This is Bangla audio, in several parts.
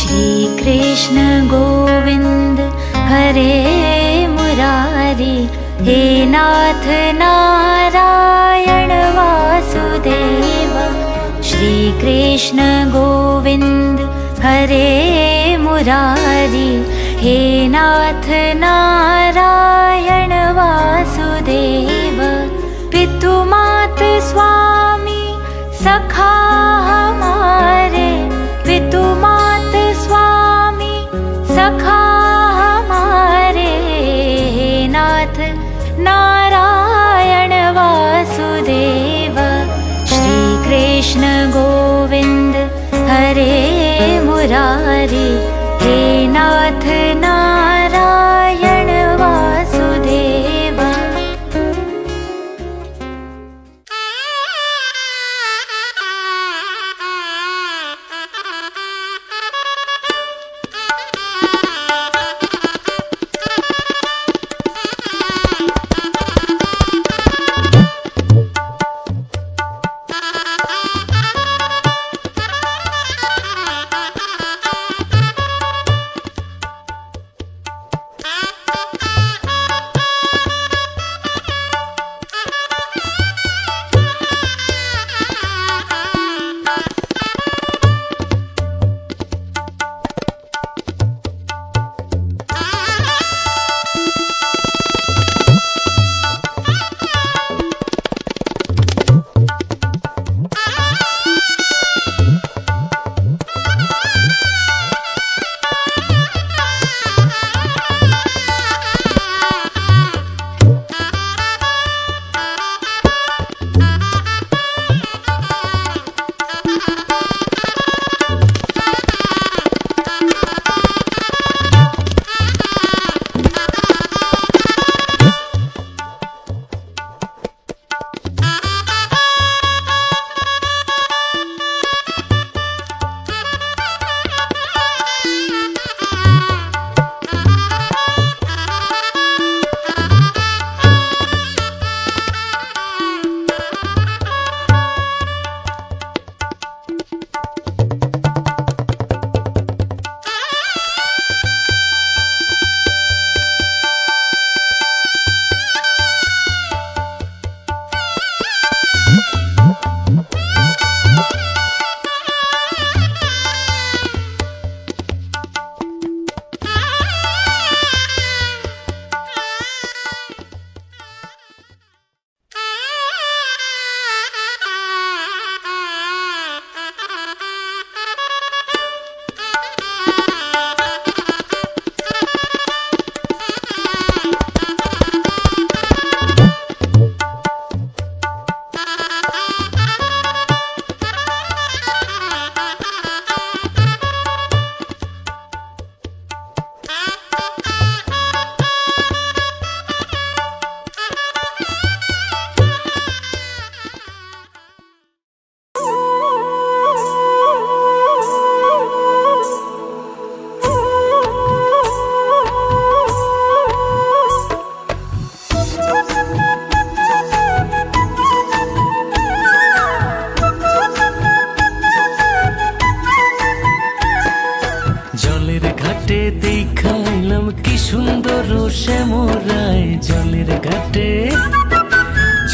श्री कृष्ण गोविंद हरे मुरारी, हे नाथ नारायण वासुदेव। श्री कृष्ण गोविंद हरे मुरारी, हे नाथ नारायण वासुदेव। पितु मात स्वामी सखा हमारे, पितु मात स्वामी सखा हमारे, हे नाथ नारायण वासुदेव। श्री कृष्ण गोविंद हरे मुरारी, हे नाथ नारायण वासुदेव।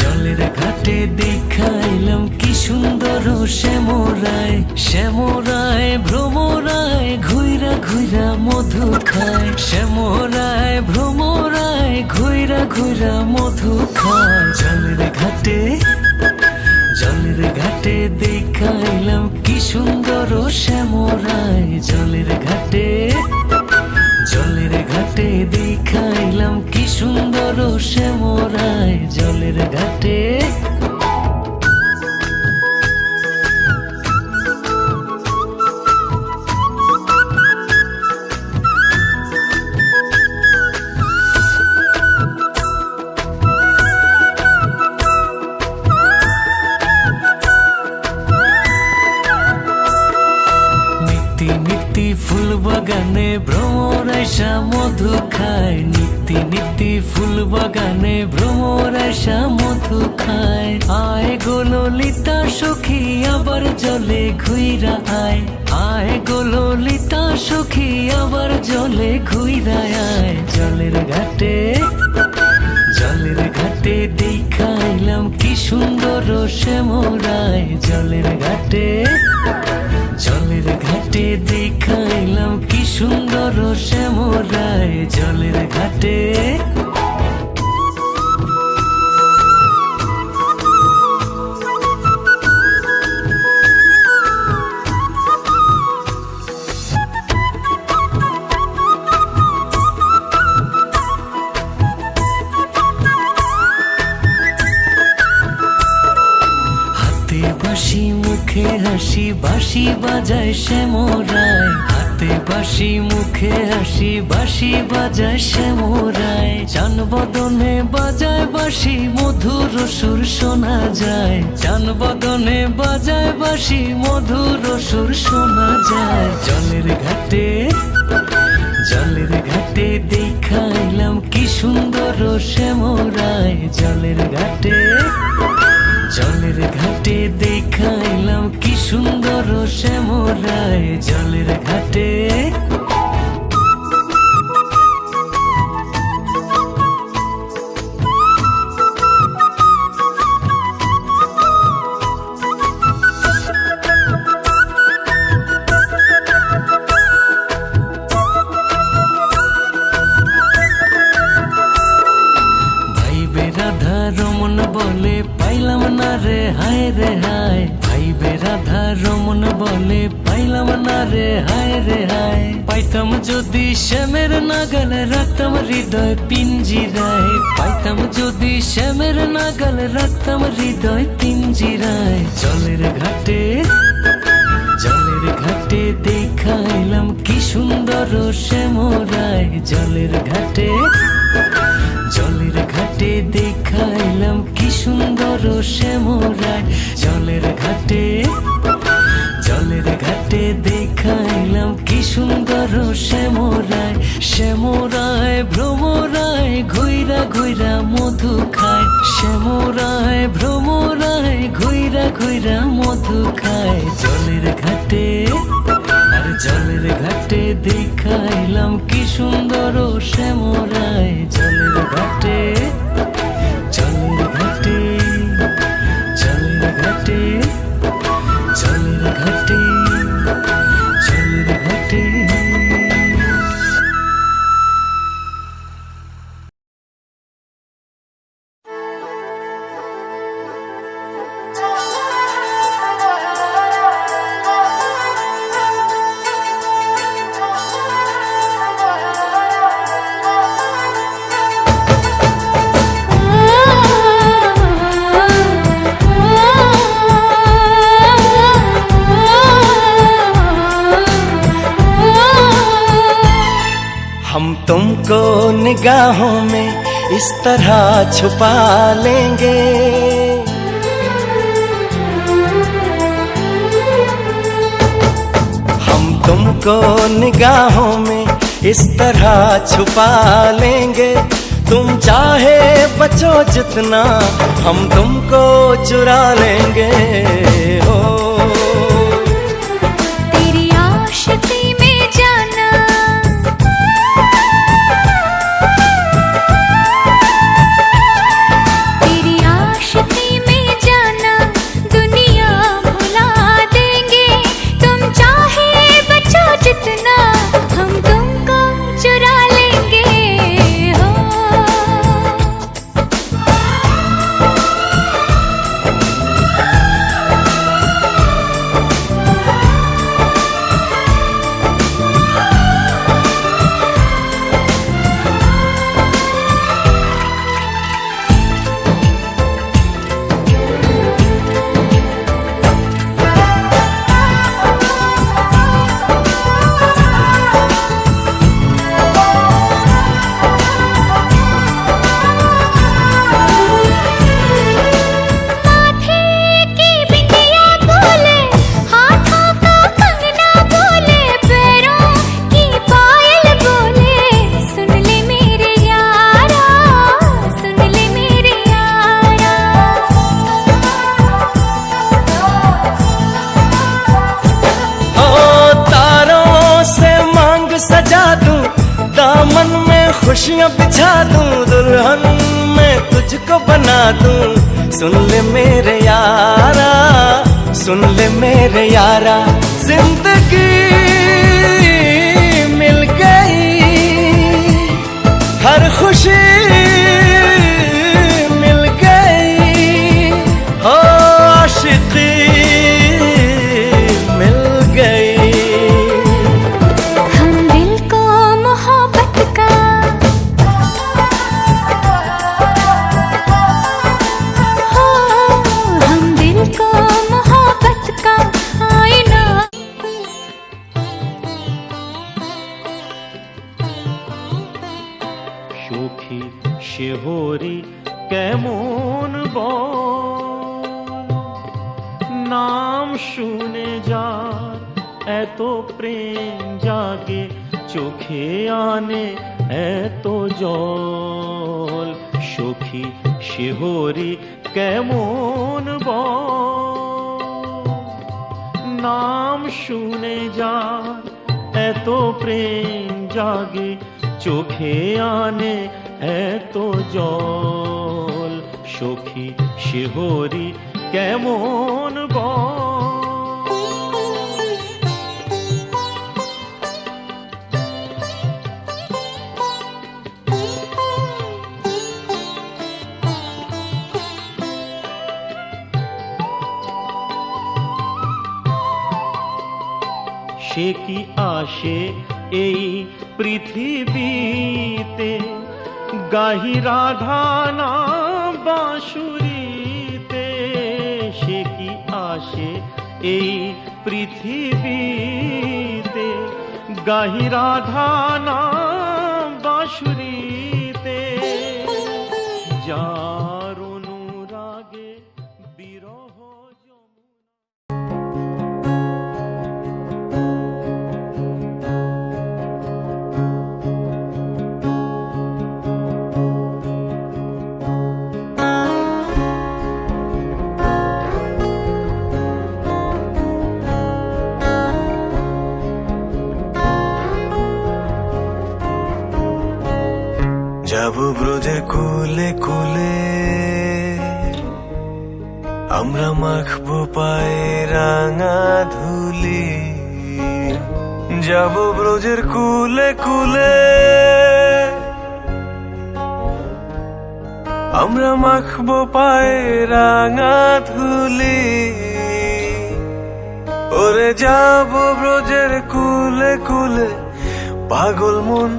জলের ঘাটে দেখাইলাম কি সুন্দর শ্যামরায়, শ্যামরায় ভ্রমরায় ঘুইরা ঘুইরা মধু খায়, শ্যামরায় ভ্রমরায় ঘুইরা ঘুইরা মধু খায়। জলের ঘাটে দেখাইলাম কি সুন্দর শ্যামরায়, জলের ঘাটে দেখাইলাম কি সুন্দর শ্যামরায়, জলের ঘাটে। নিত্যি ফুল বাগানে ভ্রমর আইসা মধু খায়, নিত্যি ফুল বাগানে ভ্রমর আইসা মধু খায়। আয় গো ললিতা সখী আবার জলে ঘুইরা আয়, আয় গো ললিতা সখী আবার জলে ঘুইরায় আয় জলের ঘাটে। জলের ঘাটে দেখাইলাম কি সুন্দর শ্যামরায় জলের ঘাটে। জলের ঘাটে দেখাইলাম কি সুন্দর শ্যামরায় জলের ঘাটে। বাঁশি মুখে হাসি বাঁশি বাজায় শ্যামরায়। হাতে বাঁশি মুখে হাসি বাঁশি বাজায় শ্যামরায়। চান বদনে বাজায় বাঁশি মধুর সুর শোনা যায়। চান বদনে বাজায় বাঁশি মধুর সুর শোনা যায় জলের ঘাটে। জলের ঘাটে দেখাইলাম কি সুন্দর শ্যামরায় জলের ঘাটে। জলের ঘাটে দেখাইলাম কি সুন্দর শ্যামরায় জলের ঘাটে। রাধা রমন বলে পাইলাম না রে হায় রে হায়। ভাইবে রাধা রমন বলে পাইলাম না রে হায় রে হায়। পাইতাম যদি শ্যামের নাগাল রাখতাম হৃদয় পিঞ্জিরায়। পাইতাম যদি শ্যামের নাগাল রাখতাম হৃদয় পিঞ্জিরায় জলের ঘাটে। জলের ঘাটে দেখাইলাম কি সুন্দর শ্যামরায় জলের ঘাটে। জলের ঘাটে দেখাইলাম কি সুন্দর শ্যামরায় জলের ঘাটে। জলের ঘাটে দেখাইলাম কি সুন্দর শ্যামরায়। শ্যামরায় ভ্রমরায় ঘুইরা ঘুইরা মধু খায়। শ্যামরায় ভ্রমরায় ঘুইরা ঘুইরা মধু খায় জলের ঘাটে। আর জলের ঘাটে দেখাইলাম কি সুন্দর শ্যামরায় জলের ঘাটে। জলের ঘাটে জলের ঘাটে জলের ঘাটে জলের ঘাটে। हम तुमको निगाहों में इस तरह छुपा लेंगे। हम तुमको निगाहों में इस तरह छुपा लेंगे। तुम चाहे बचो जितना हम तुमको चुरा लेंगे। हो तेरी आशिकी में जाना तेरी आशिकी में जाना दुनिया भुला देंगे। तुम चाहे बचो जितना हम तुमको चुरा लेंगे। हो सजा दूं, दामन में खुशियां बिछा दूं, दुल्हन मैं तुझको बना दूं। सुन ले मेरे यारा, सुन ले मेरे यारा, जिंदगी मिल गई, हर खुशी मिल गई, हो आशिकी मिल गई। हम दिल को मोहब्बत का हो, हम दिल को मोहब्बत का आईना। সখী শেহরি কেমন বল, নাম শুনে যার এত প্রেম জাগে, চোখে আনে এত জল। সখী শেহরি কেমন বল, নাম শুনে যার এত প্রেম জাগে, চোখে আনে এত জল। সখী শেহরি কেমন বল। সে কি আসে এই পৃথিবীতে, গাহি রাধা নাম বাঁশুরিতে। সে কি আসে এই পৃথিবীতে, গাহি রাধা নাম বাঁশুরিতে। যার অনুরাগে বিরহ যাব ব্রজের কুলে কুলে, আমরা মাখবো পায়ে রাঙা ধুলি। যাব ব্রজের কুলে কুলে, আমরা মাখবো পায়ে রাঙা ধুলি। ওরে যাব ব্রজের কুলে কুলে, পাগল মন।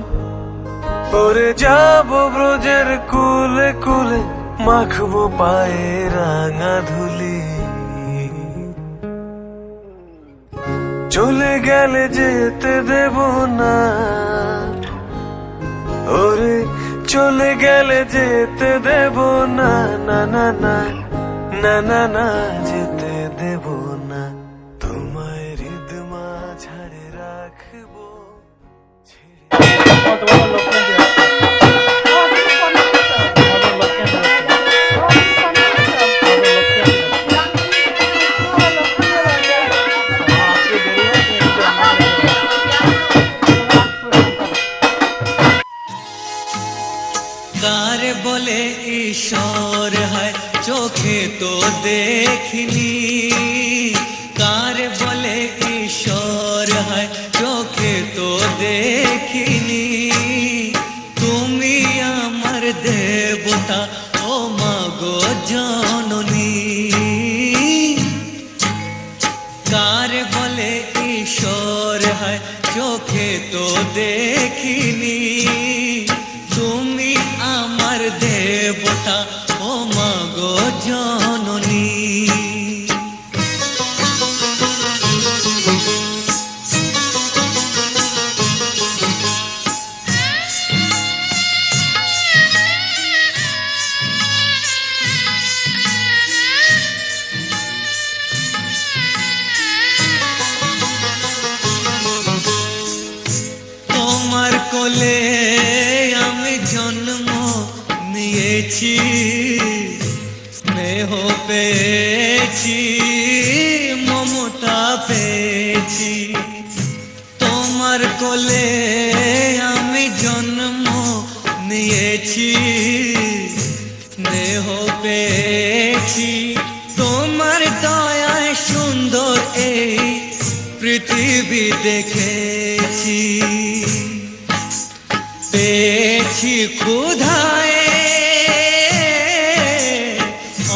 ওরে যাব ব্রজের কুলে কুলে, মাখবো পায়ে রাঙা ধুলি। চলে গেলে যেতে দেব না, ওরে চলে গেলে যেতে দেব না, না না না না না না, যেতে দেব না। তোমায় হৃদমা ঝাড়ে রাখবো, কারে বলে ঈশ্বর হয় চোখে তো দেখিনি, কারে বলে ঈশ্বর হয় চোখে তো দেখিনি। তুমি আমার দেবতা ও মাগো জননী, কারে বলে ঈশ্বর হয় চোখে তো দেখিনি। তুমি আমার দেবতা ও মাগো জননী। তোমার কোলে আমি জন্ম নিয়েছি, স্নেহ পেয়েছি, মমতা পেয়েছি। তোমার তোমার কোলে আমি জন্ম নিয়েছি, স্নেহ পেয়েছি, তোমার দয়ায় সুন্দর এই পৃথিবী দেখেছি। পেয়েছি ক্ষুধায়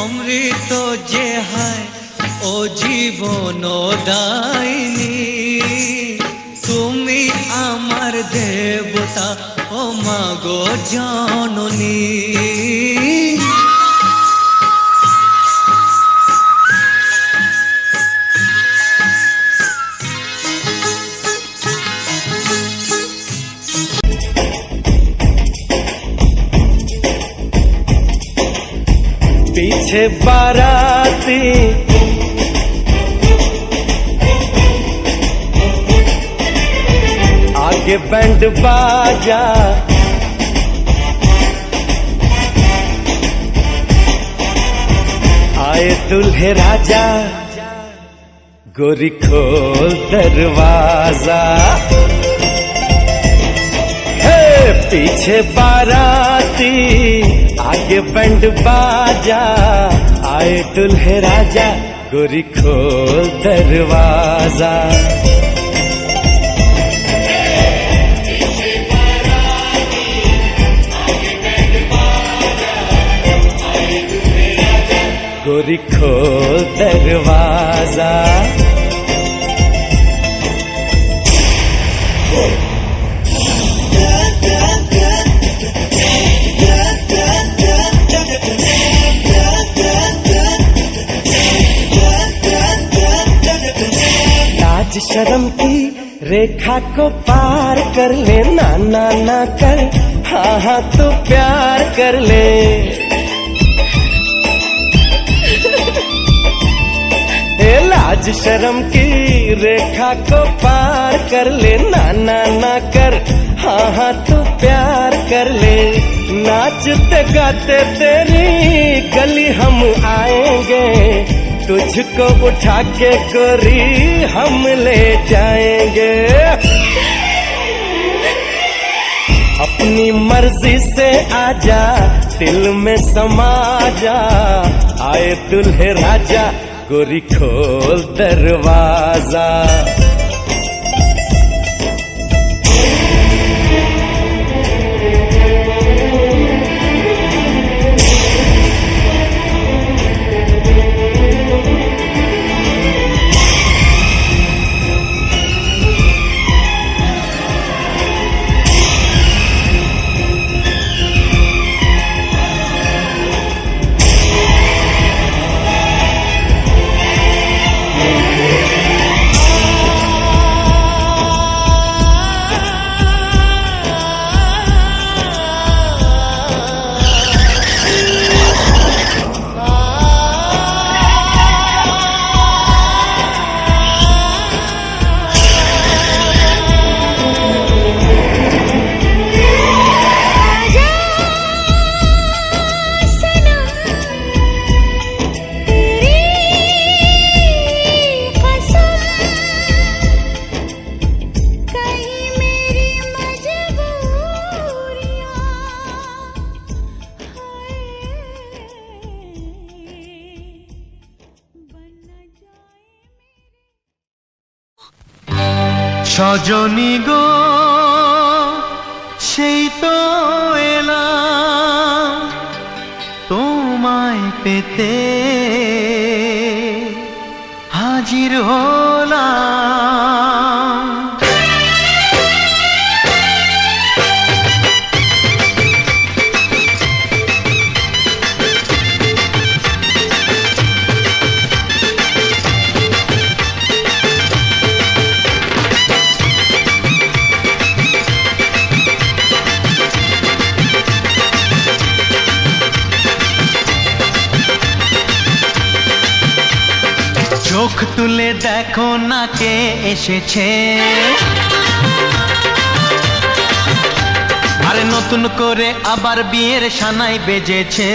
অমৃত যে হয় ও জীবন দায়নি, তুমি আমার দেবতা ও মাগো জননী। पीछे बाराती आगे बैंड बाजा, आए दुल्हे राजा, गोरी खोल दरवाजा। हे पीछे बाराती आगे बैंड बाजा, आए दुल्हे राजा, गोरी खोल दरवाजा। गोरी खोल दरवाजा। लाज शर्म की रेखा को पार कर ले, ना ना ना कर, हाँ हाँ तू प्यार कर ले। लाज शर्म की रेखा को पार कर ले, ना ना ना कर, हाँ हाँ तू प्यार कर ले। नाचते गाते तेरी गली हम आएंगे, तुझको उठा के गोरी हम ले जाएंगे। अपनी मर्जी से आजा, दिल में समा जा, आए दुल्हे राजा, गोरी खोल दरवाजा। সজনী গো সেই তো এলাম তোমায় পেতে, হাজির হলাম। চোখ তুলে দেখো না কে এসেছে, আরে নতুন করে আবার বিয়ের সানাই বেজেছে।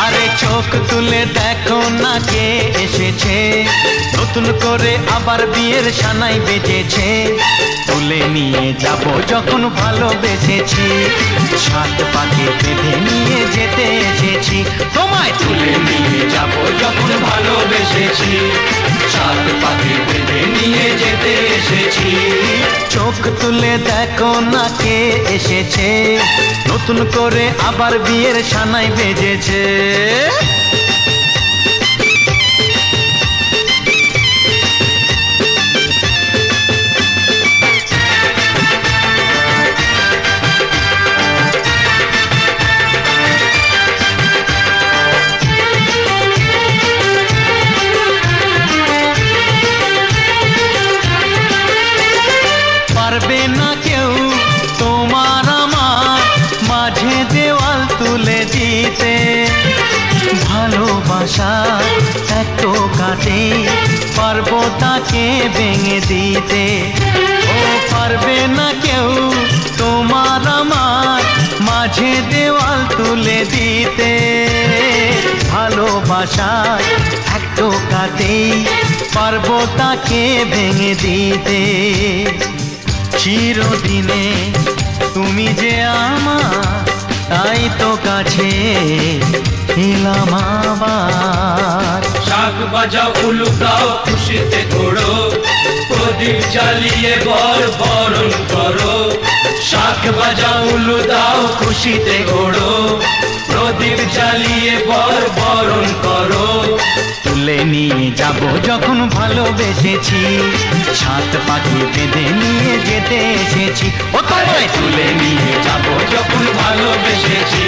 আরে চোখ তুলে দেখো না কে এসেছে, নতুন করে আবার বিয়ের সানাই বেজেছে। তুলে নিয়ে যাব যখন ভালোবেসেছি, সাত পাকে বেঁধে নিয়ে যেতে এসেছি। তোমায় তুলে নিয়ে যাব যখন ভালোবেসেছি, সাত পাকে বেঁধে নিয়ে যেতে এসেছি। চোখ তুলে দেখো না কে এসেছে, নতুন করে আবার বিয়ের সানাই বেজেছে। পারবে না কেউ তোমার আমার মাঝে দেওয়াল তুলে দিতে, ভালোবাসা এত কাটে পারবো তাকে ভেঙে দিতে। ও পারবে না কেউ তোমার আমার মাঝে দেওয়াল তুলে দিতে, ভালোবাসা এত কাটে পারবো তাকে ভেঙে দিতে। চিরদিনে তুমি যে আমার, তাই তো কাছে এলাম আবার। শাক বাজাও উলু দাও খুশিতে ঘোড়ো, প্রদীপ জ্বালিয়ে বরণ করো। শাক বাজাও উলু দাও খুশিতে ঘোড়ো, প্রদীপ জ্বালিয়ে বরণ করো। তুলে নিয়ে যাব যখন ভালোবেসেছি, সাত পাখি বেঁধে নিয়ে যেতে এসেছি। ও তোমায় তুলে নিয়ে যাব যখন ভালোবেসেছি,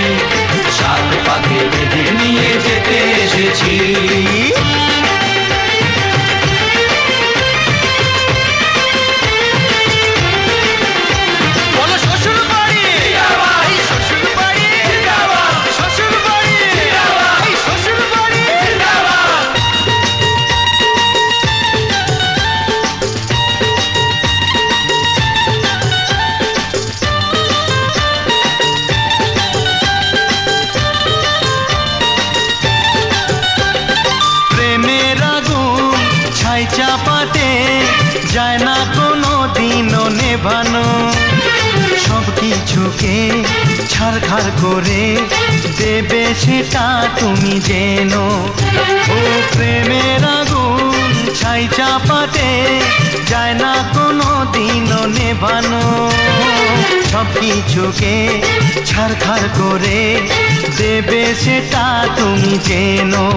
সাত পাখি বেঁধে নিয়ে যেতে এসেছি। চাপাতে যায় না কোনো দিনও নেভানো, সব কিছুকে ছাড়খাড় করে দেবে সেটা তুমি জেনো। ও প্রেমের আগুন ছাই চাপাতে যায় না কোনো দিনও নেভানো, সব কিছুকে ছাড়খাড় করে দেবে সেটা তুমি জেনো।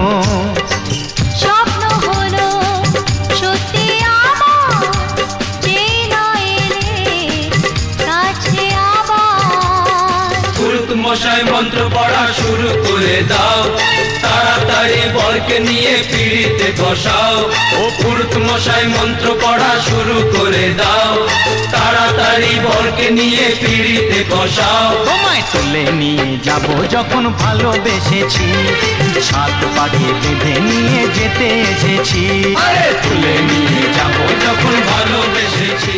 স্বপ্ন হলো সত্যি আমার, যে না এলে কাছে আবার। পুরুত মশাই মন্ত্র পড়া শুরু করে দাও, তাড়াতাড়ি বরকে নিয়ে পিড়িতে বসাও। ও পুরুত মশাই মন্ত্র পড়া শুরু করে দাও, তাড়াতাড়ি বরকে নিয়ে পিড়িতে বসাও। তোমায় তুলে নিয়ে যাব যখন ভালোবেসেছি, সাত পাখি বেঁধে নিয়ে যেতে এসেছি। আরে তুলে নিয়ে যাব যখন ভালোবেসেছি,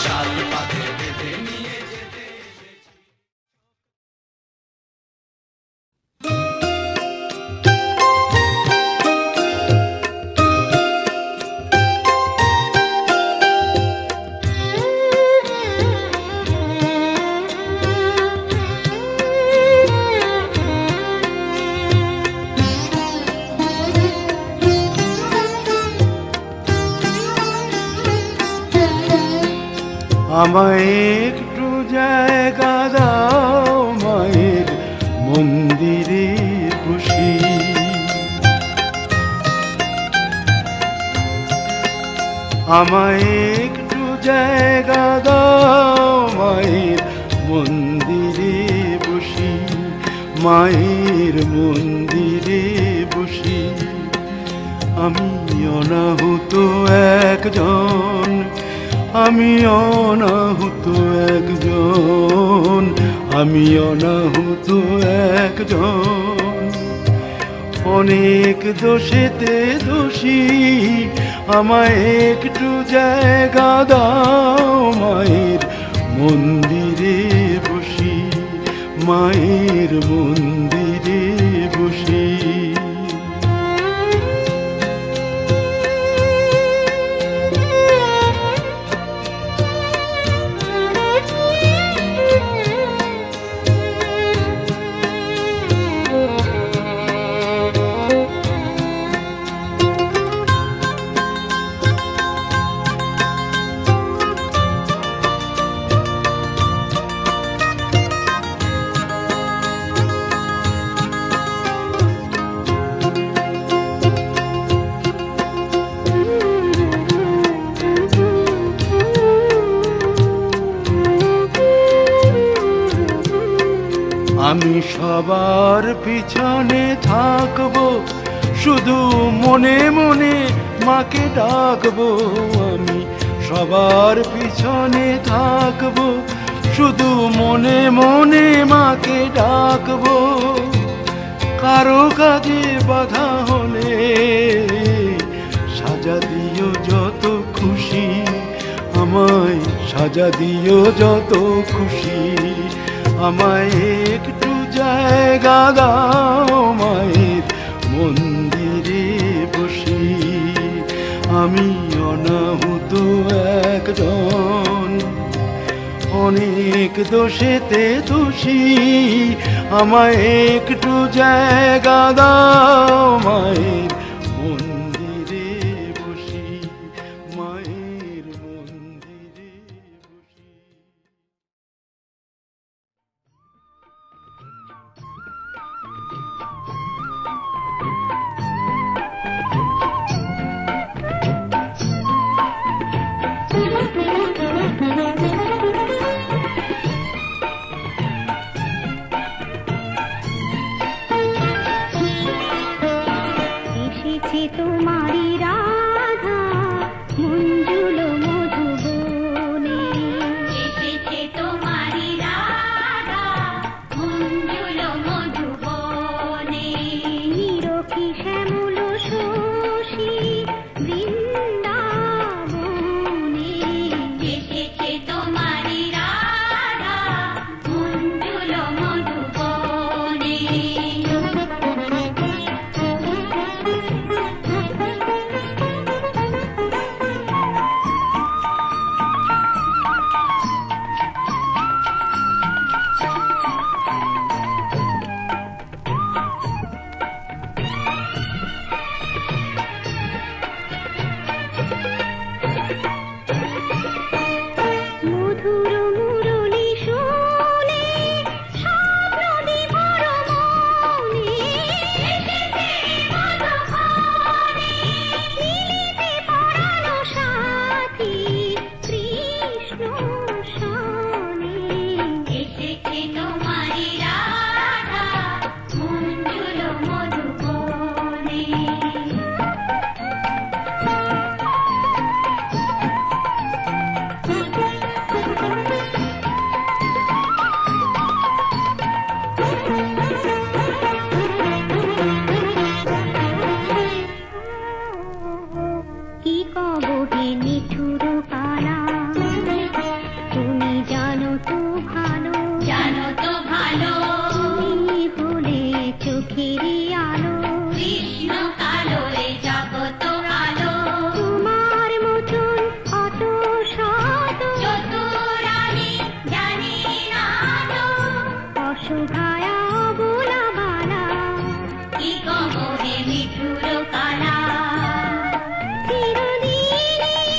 সাত পাখি বেঁধে নিয়ে যেতে এসেছি। আমায় একটু জায়গা দাও মায়ের মন্দিরে বসি, আমায় একটু জায়গা দাও মায়ের মন্দিরে বসি, মায়ের মন্দিরে বসি। আমি অনাহুত একজন, আমি অনাহুত একজন, আমি অনাহুত একজন। অনেক দোষেতে দোষী, আমায় একটু জায়গা দাও মায়ের মন্দিরে বসি, মায়ের মন্দিরে বসি। আমি সবার পিছনে থাকবো, শুধু মনে মনে মাকে ডাকবো। আমি সবার পিছনে থাকবো, শুধু মনে মনে মাকে ডাকবো। কারো কাজে বাধা হলে সাজা দিও যত খুশি, আমায় সাজা দিও যত খুশি। আমায় একটু জায়গা দাও মায়ের মন্দিরে বসি। আমি অনাহুত একজন, অনেক দোষেতে দোষী। আমায় একটু জায়গা দাও মায়ের মন্দিরে বসি, মায়ের মন্দিরে বসি। এসেছে তোমারি রাধা মঞ্জুল মধুবনে, এসেছে তোমারি রাধা মঞ্জুল মধুবনে। নিরখি শ্যামল শশী বৃন্দাবনে, এসেছে তোমারি রাধা মঞ্জুল মধুবনে। মধুর মুরলী শুনে স্বপ্নদি মোর মনে, এসেছে মধুবনে। মিলিতে পরাণ সাথী কৃষ্ণ সনে, এসেছে তোমারি রাধা মঞ্জুল মধুবনে। কি কবহে নিঠুর কালা, তুমি জানো তো ভালো, জানো তো ভালো। তুমি হলে চোখেরই আলো, কৃষ্ণ কালো এ জগত আলো। তোমার মতন অত শত চতুর আমি জানি না তো, অসহায়া অবলা বালা। কি কবহে নিঠুর কালা, চিরদিনই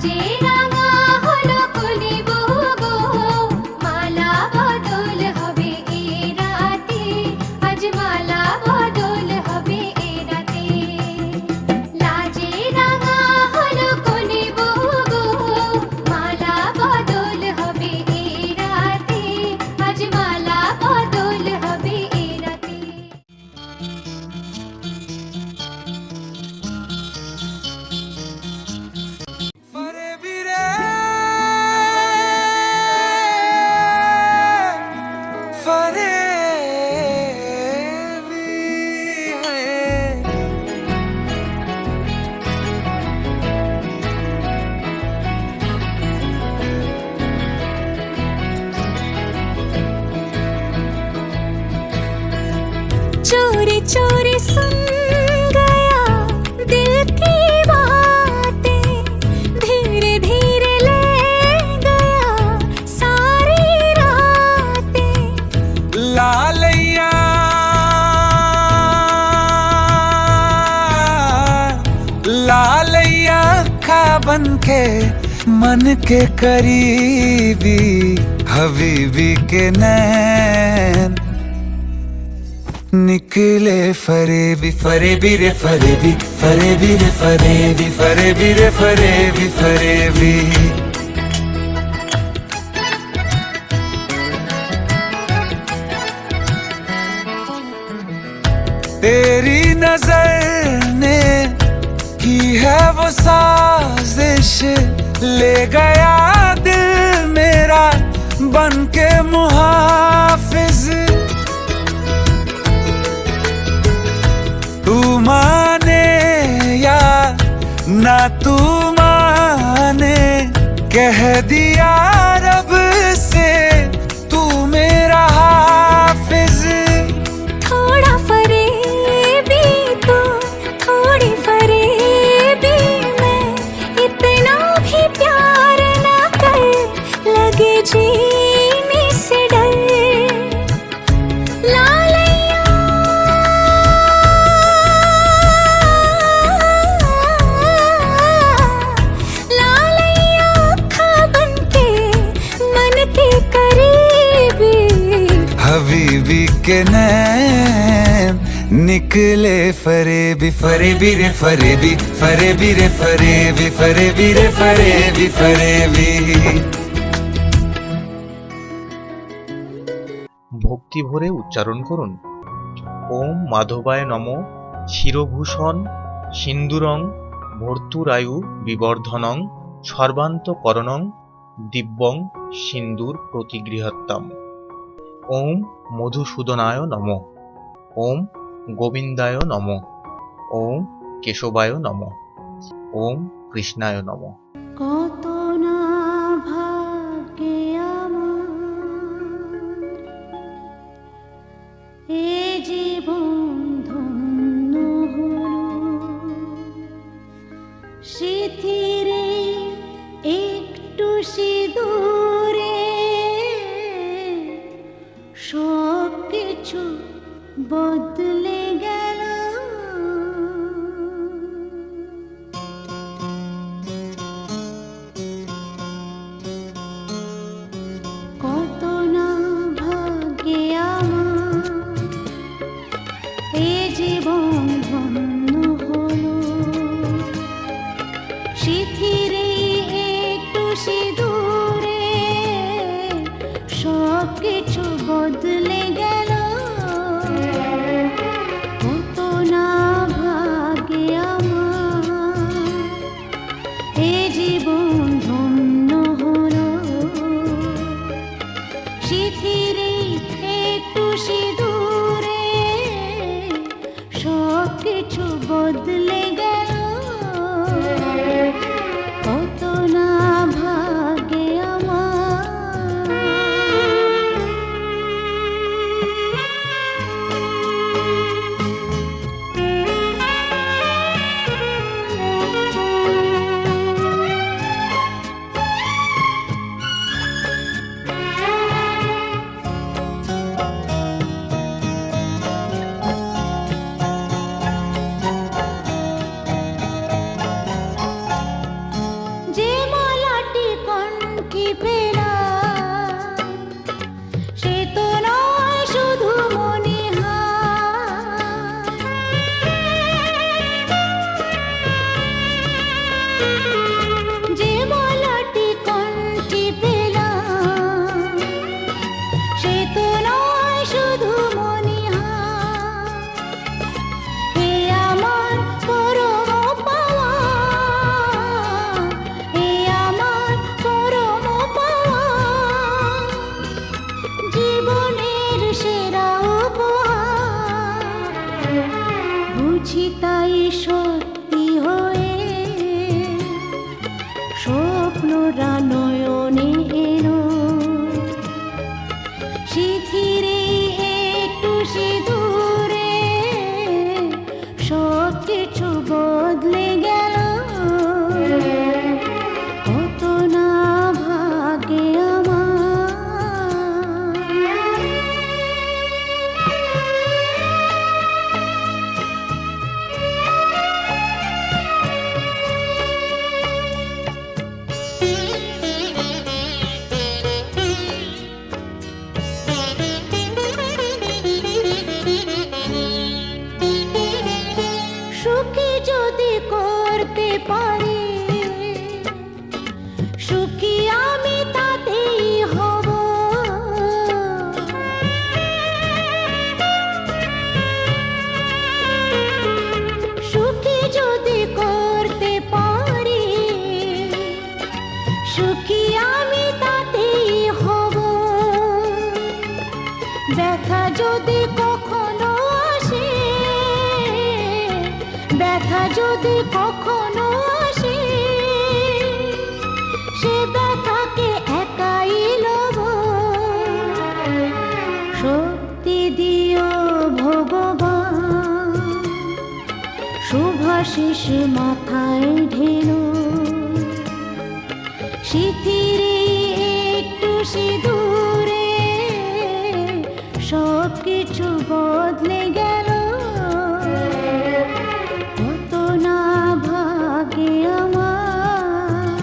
লাজে রাঙা হলো কলি বহু গো, মালা বদল হবে এ রাতে, আজ মালা বদল হবে এ রাতে। লাজে রাঙা হলো কলি বহু গো, মালা বদল হবে এ রাতে, আজ মালা বদল হবে এ রাতে। चोरी चोरी सुन गया दिल की बातें, धीरे धीरे ले गया सारी रातें। लालैया लालैया खा बन के मन के करीबी, हबीबी के नैन निकले फरेबी, फरेबी रे फरेबी, फरेबी रे फरेबी, फरेबी रे फरेबी, फरेबी। तेरी नजर ने की है वो साजिश, ले गया दिल मेरा बन के मुहाफिज। तू माने या ना तू माने, कह दिया रब से तू मेरा हाफिज। थोड़ा फरेबी तो थोड़ी फरेबी मैं, इतना भी प्यार ना कर लगे जीने से डर। लालैया लालैया खा बन के मन के करीबी, हबीबी के नैन निकले फरेबी, फरेबी रे फरेबी, फरेबी रे फरेबी, फरेबी रे फरेबी, फरेबी। ভক্তি ভরে উচ্চারণ করুন। ওম মাধবায় নম, শিরভূষণ সিন্দুরং ভর্তুরায়ু বিবর্ধনং, সর্বান্তকরণং দিব্যং সিন্দুর প্রতিগৃহত্তম। ওম মধুসূদনায় নম, ওম গোবিন্দায় নম, ওম কেশবায় নম, ওম কৃষ্ণায় নম। কত না ভাগ্যে আমার এ জীবন ধন্য হলো, স্মৃতিরে একটু সিঁদুরে সব কিছু বদলে গেল। কত না ভাগ্যে আমার এ জীবন ধন্য হলো, স্মৃতিরে একটু সিঁদুরে সব কিছু বদলে গেল। সুখী আমি তাতেই হব। সুখী যদি করতে পারি, সুখী আমি তাতেই হব। ব্যথা যদি কখনো আসে, ব্যথা যদি কখনো আসে, সে ব্যথাকে একাই লব। শক্তি দিও ভগবান, শুভাশিস মাথায় ঢেলো। শিথিরে একটু সিঁদুরে সব কিছু বদলে গেল। কত না ভাগে আমার,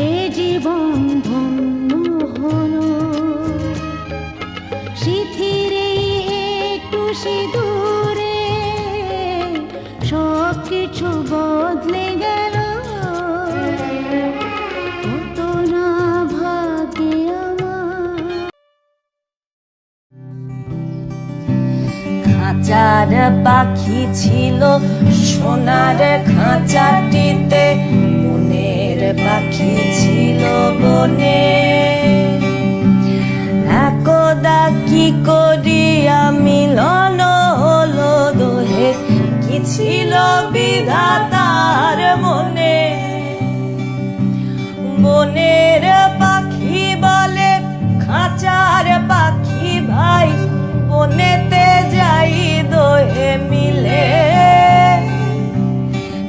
এ জীবন ধন্য হলো। শিথিরে একটু সিঁদুরে সব কিছু বদলে গেল। কত না ভাগে আমার। খাঁচার পাখি ছিল সোনার খাঁচাটিতে, মনের পাখি ছিল বনে। একদা কি করিয়া মিলন হলো দোহে, কি ছিল বিধাতার মনে। বনের পাখি বলে খাঁচার পাখি ভাই, বনেতে যাই দোহে মিলে।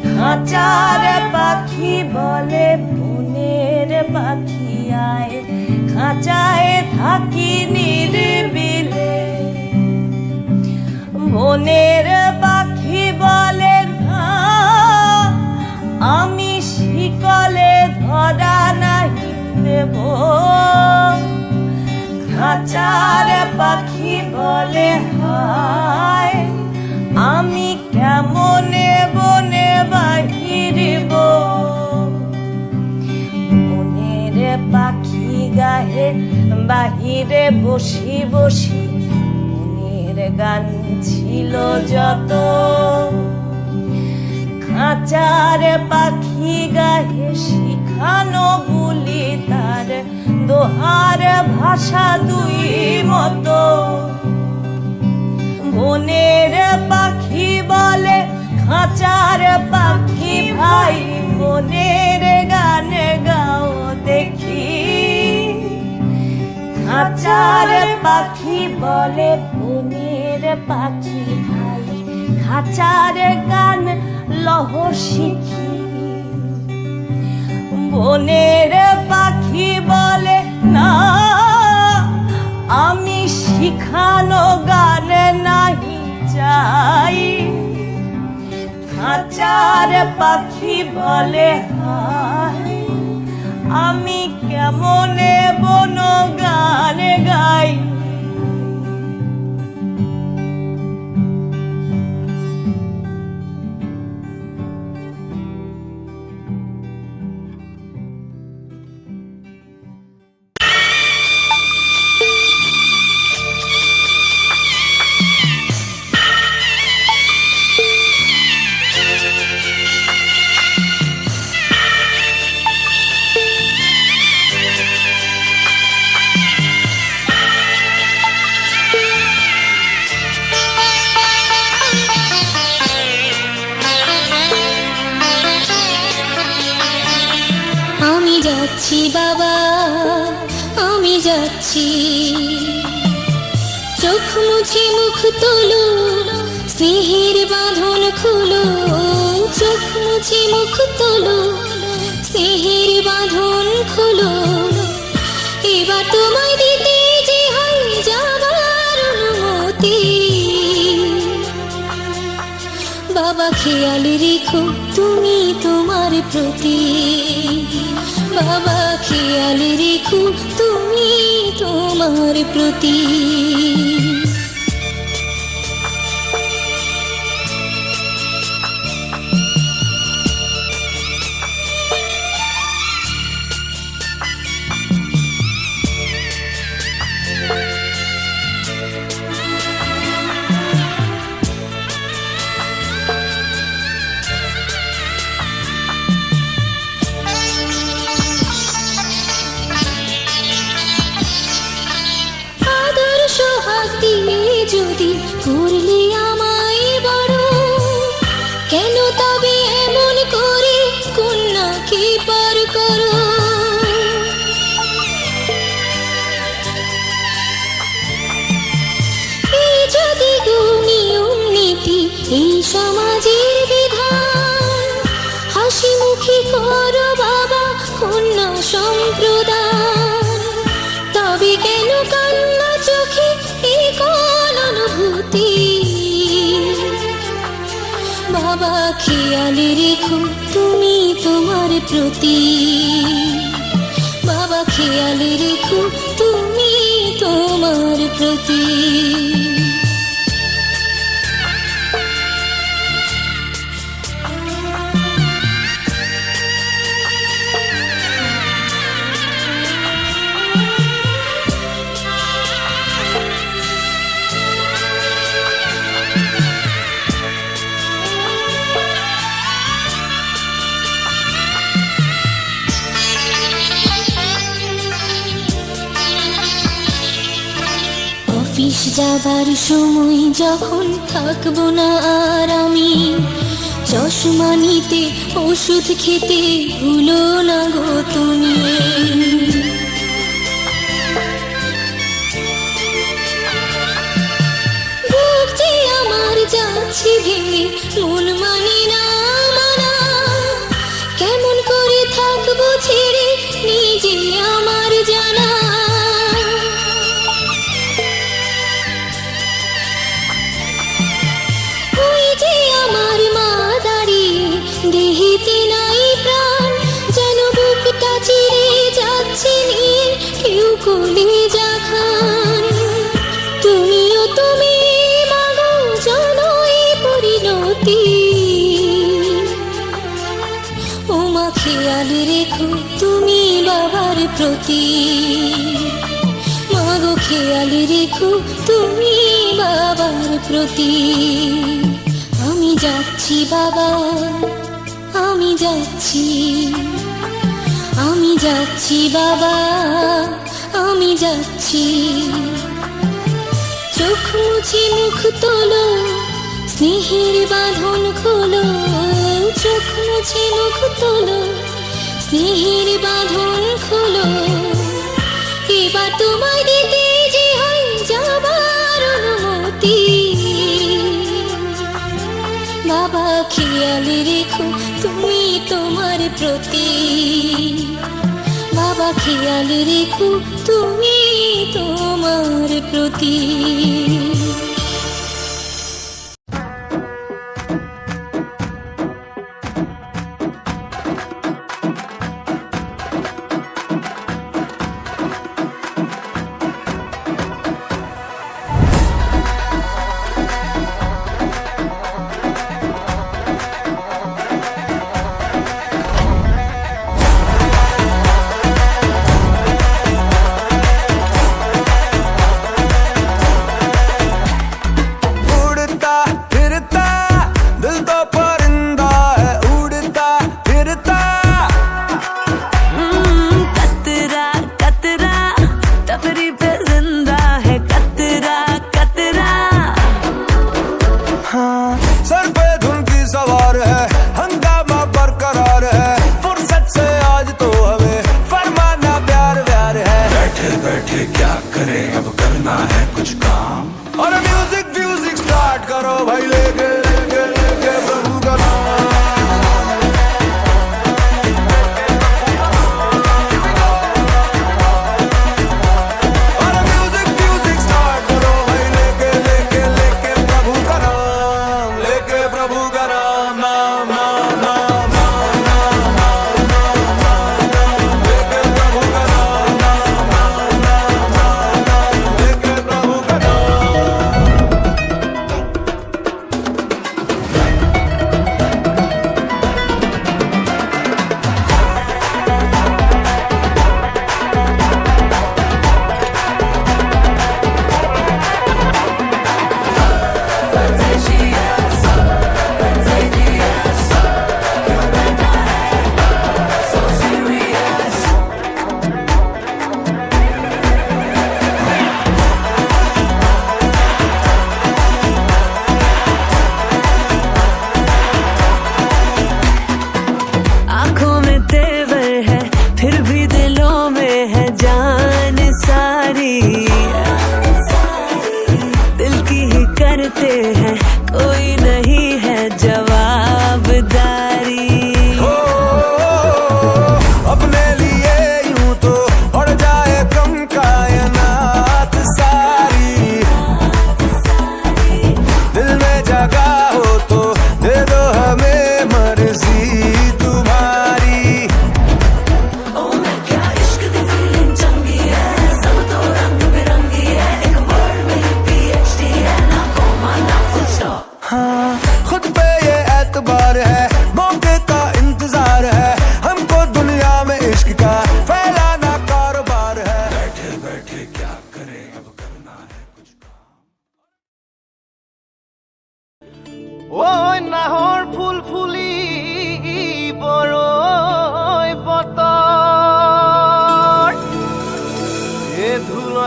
খাঁচার পাখি বলে বনের পাখি আয়, খাঁচায় থাকি নিরিবিলে। বনের পাখি বলে না, আমি শিকলে ধরা নাহি দেব। খাঁচার পাখি বলে হায়, আমি কেমনে বনে বাহিরিব। বনের পাখি গায়ে বাহিরে বসি বসি, মনের গান ছিল যত। খাঁচার পাখি গায়ে শিখানো বুলি তার, দোহার ভাষা দুই মতো। বনের পাখি বলে খাঁচার পাখি ভাই, মনের গান গাও দেখি। খাঁচার পাখি বলে বনের পাখি ভাই, খাঁচার গান লহ শিখি। বনের পাখি বলে না, আমি শিখানো গান নাহি চাই। খাঁচার পাখি বলে হায়, আমি কেমনে বন গান গাই। আমি যাচ্ছি বাবা, আমি যাচ্ছি। চোখ মুছে মুখ তোলো, স্নেহের বাঁধন খুলো। চোখ মুছে মুখ তোলো, স্নেহের বাঁধন খুলো। এবার তোমায় দিতে যে হয় যাবার অনুমতি। বাবা খেয়াল রেখো তুমি তোমার প্রতি। বাবা খেয়াল রেখো তুমি তোমার প্রতি। না সম্প্রদান, তবে কেন কান্না চোখে এই কোন অনুভূতি? বাবা খেয়ালে রেখো তুমি তোমার প্রতি, বাবা খেয়ালে রেখো তুমি তোমার প্রতি। অফিস যাবার সময় যখন থাকবো না আর আমি, চশমা নিতে ওষুধ খেতে ভুলো না গো তুমি। বুক যে আমার যাচ্ছে ভেঙে, মন মানে না মানা, কেমন করে থাকবো ছেড়ে নিজে আমার জানা। দেহিতে নাই প্রাণ, যেন বুকটা চিরে যাচ্ছে নিয়ে কেউ কলিজা খান। তুমিও তুমি মাগো জানো এই পরিণতি, ও মা খেয়াল রেখো তুমি বাবার প্রতি, মাগো খেয়াল রেখো তুমি বাবার প্রতি। আমি যাচ্ছি বাবা, আমি যাচ্ছি, আমি যাচ্ছি বাবা, আমি যাচ্ছি। চোখ মুছে মুখ তোলো, স্নেহের বাঁধন খোলো, চোখ মুছে মুখ তোলো, স্নেহের বাঁধন খোলো। এবার তোমায় দিতে যে হয় যাবার অনুমতি, বাবা খেয়াল রেখো তুমি তোমার প্রতি, বাবা খেয়াল রেখো তুমি তোমার প্রতি। अपने लिए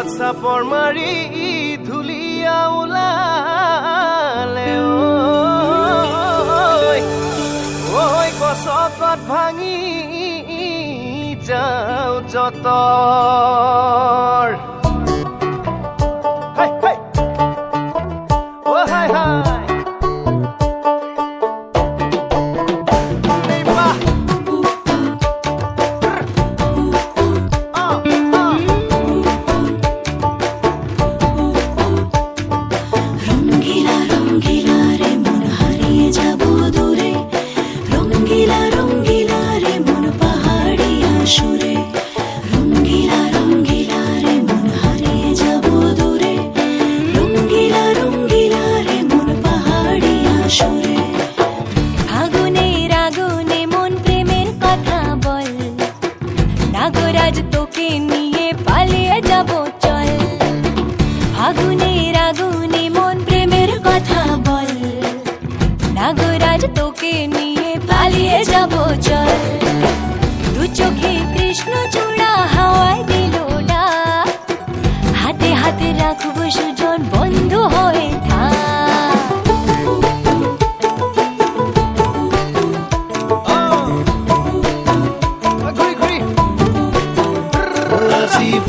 মূৰত চাপৰ মাৰি ধুলীয়া ওলালে ঐ গছকত ভাঙি যাওঁ যতৰ হাই হাই অ হাই হাই নাগরাজ তোকে নিয়ে পালিয়ে যাব চল ফাগুনের আগুনে মন প্রেমের কথা বল নাগরাজ তোকে নিয়ে পালিয়ে যাব চল দু চোখে কৃষ্ণ চূড়া হাওয়ায় দিল ডাক হাতে হাতে রাখবো সুজন বন্ধু হয়ে থাক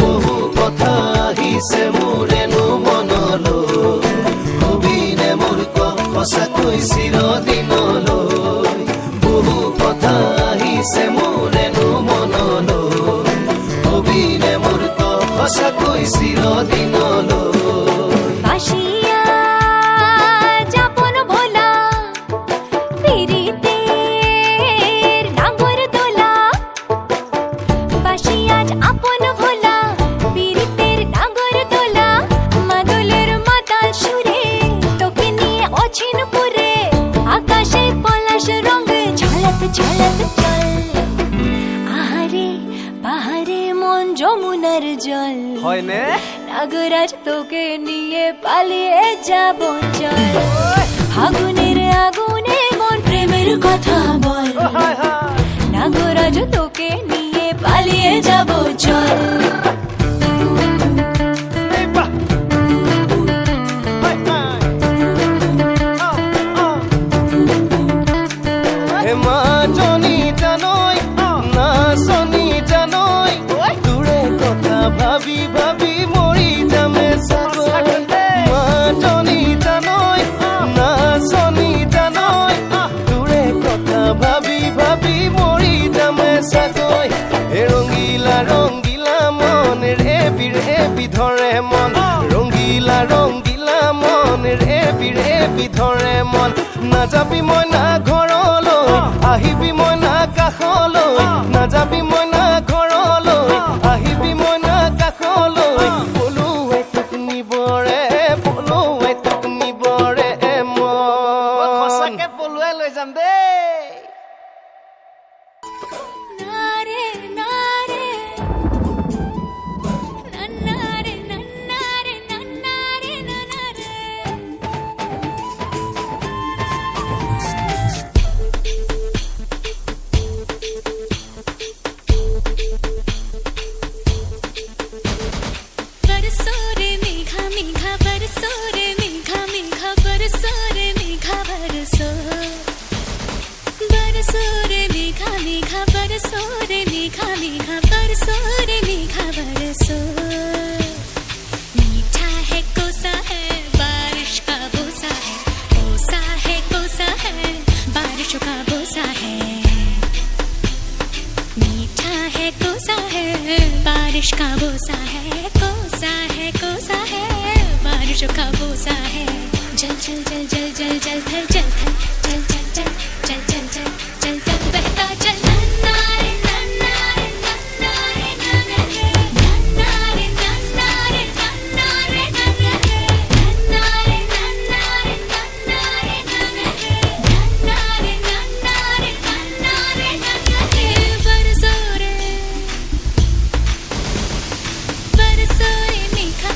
বহু কথা আহিছে মোৰেনো মনলৈ কবিনে মোৰ সঁচাকৈ চিৰদিনলৈ বহু কথা আহিছে মোৰেনো মনলৈ কবিনে মোৰ সঁচাকৈ চিৰদিনলৈ বাসিয়া যাপন ভোলা পিরিতের নাগর দোলা বাসিয়া আপন ভোলা পিরিতের নাগর দোলা মাদলের মাতাল সুরে তোকে নিয়ে অছিন পুরে আকাশে পলাশ রঙ ঝলক ঝলক চল আহারে পাহাড়ে মন যমুনার জল হয়নে নাগরাজ তোকে নিয়ে পালিয়ে যাব চল ফাগুনের আগুনে মন প্রেমের কথা বল নাগরাজ তোকে নিয়ে পালিয়ে যাব চল মাজনী জানৈ নাচনী জানৈ দূৰে কথা ভাবি ভাবি মৰি যামে চাগৈ মাজনী জানৈ নাচনী জানৈ দূৰে কথা ভাবি ভাবি মৰি যামে চাগৈ হে ৰঙিলা ৰঙিলা মন ৰেবি ৰেবি ধৰে মন ৰঙিলা ৰঙিলা মন ৰেবি ৰেবি ধৰে মন নাযাবি মই না ঘৰলৈ আহিবি মই না কাষলৈ নাযাবি মই না ঘৰলৈ আহিবি মই না কাষলৈ পলুৱাই তোক নিবৰে পলুৱাই তোক নিবৰে মই সঁচাকে পলুৱাই লৈ যাম দেই নারে নারে নানারে নানারে নানারে নানারে बरसो रे मेघा मेघा बरसो रे मेघा मेघा बरसो रे मेघा बरसो बरसो रे मेघा मेघा बरसो रे मेघा मेघा बरसो रे मेघा बरसो मीठा है कोसा है बारिश का बोसा है कोसा है कोसा है बारिशों का बोसा है मीठा है कोसा है बारिश का बोसा है कोसा है कोसा है बारिशों का बोसा है जल जल जल जल जल जल थल जल थल चल चल चल चल चल चल चल चल बहता चल नन्नारे नन्नारे नन्नारे नन्नारे नन्नारे नन्नारे नन्नारे नन्नारे नन्नारे नन्नारे नन्नारे नन्नारे नन्नारे नन्नारे नन्नारे बरसो रे मेघा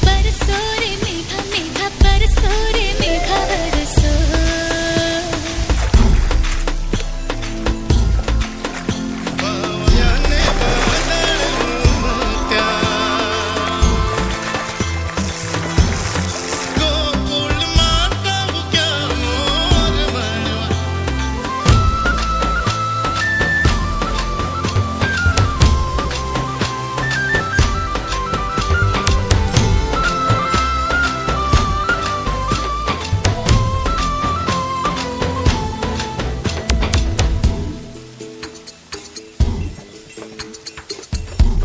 बरसो रे मेघा मेघा बरसो रे मेघा बरसो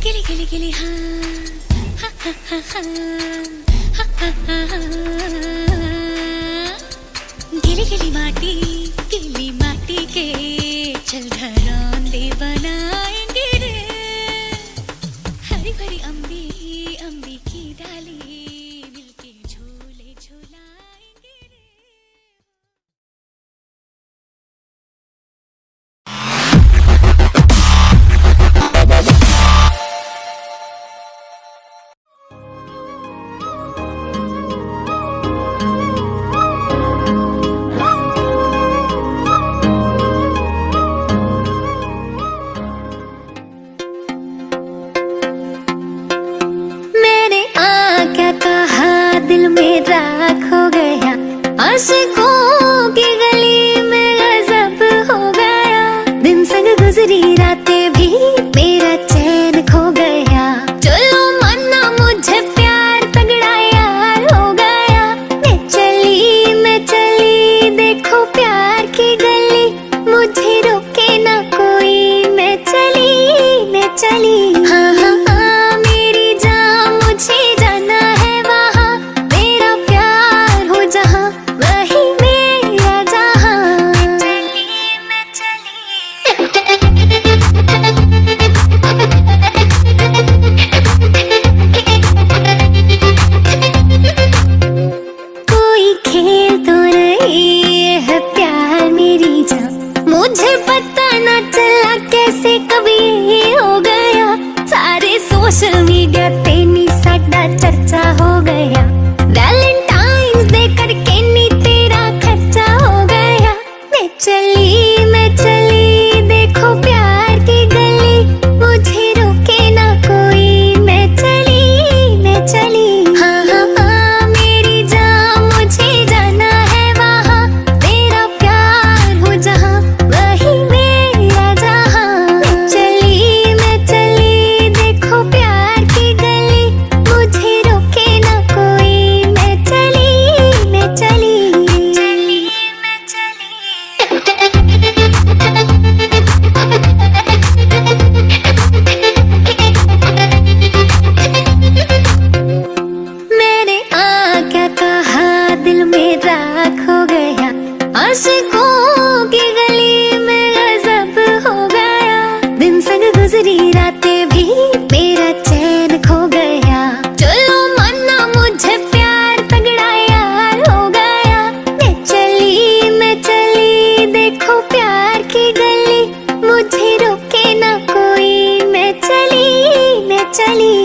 गिली गिली गिली हाँ हाँ हाँ हाँ हाँ हाँ हाँ हाँ गिली गिली माटी के चल घरौंदे बनाएंगे रे हरी भरी अम्बी अम्बी की डाली मिलके झूले झूलाएंगे रे। दिल मेरा खो गया आशिकों की गली में गजब हो गया दिन संग गुजरी रातें भी मेरा चैन खो गया चलो मानना मुझे प्यार तगड़ा यार हो गया मैं चली देखो प्यार की गली मुझे रोके ना कोई मैं चली हाँ हाँ हाँ मेरी जान मुझे जाना है वही मेरा जहां मैं कोई खेल तो नहीं है प्यार मेरी जान मुझे पता ना चला कैसे कभी ये हो गया सारे सोशल मीडिया पे नी साडा चर्चा हो गया वैलेंटाइन्स डे करके नी तेरा खर्चा हो गया मैं चली देखो प्यार की गली मुझे रोके ना कोई मैं चली हाँ हाँ हाँ मेरी जान मुझे जाना है वहाँ तेरा प्यार हो जहाँ वही मेरा जहाँ मैं चली देखो प्यार की गली मुझे रोके ना कोई मैं चली मैंने क्या कहा दिल मेरा खो गया आशिकों की गली में गजब हो गया दिन संग गुजरी रातें भी मेरा चैन खो गया चलो मानना मुझे प्यार तगड़ा यार हो गया मैं चली देखो प्यार की गली मुझे रोके ना कोई मैं चली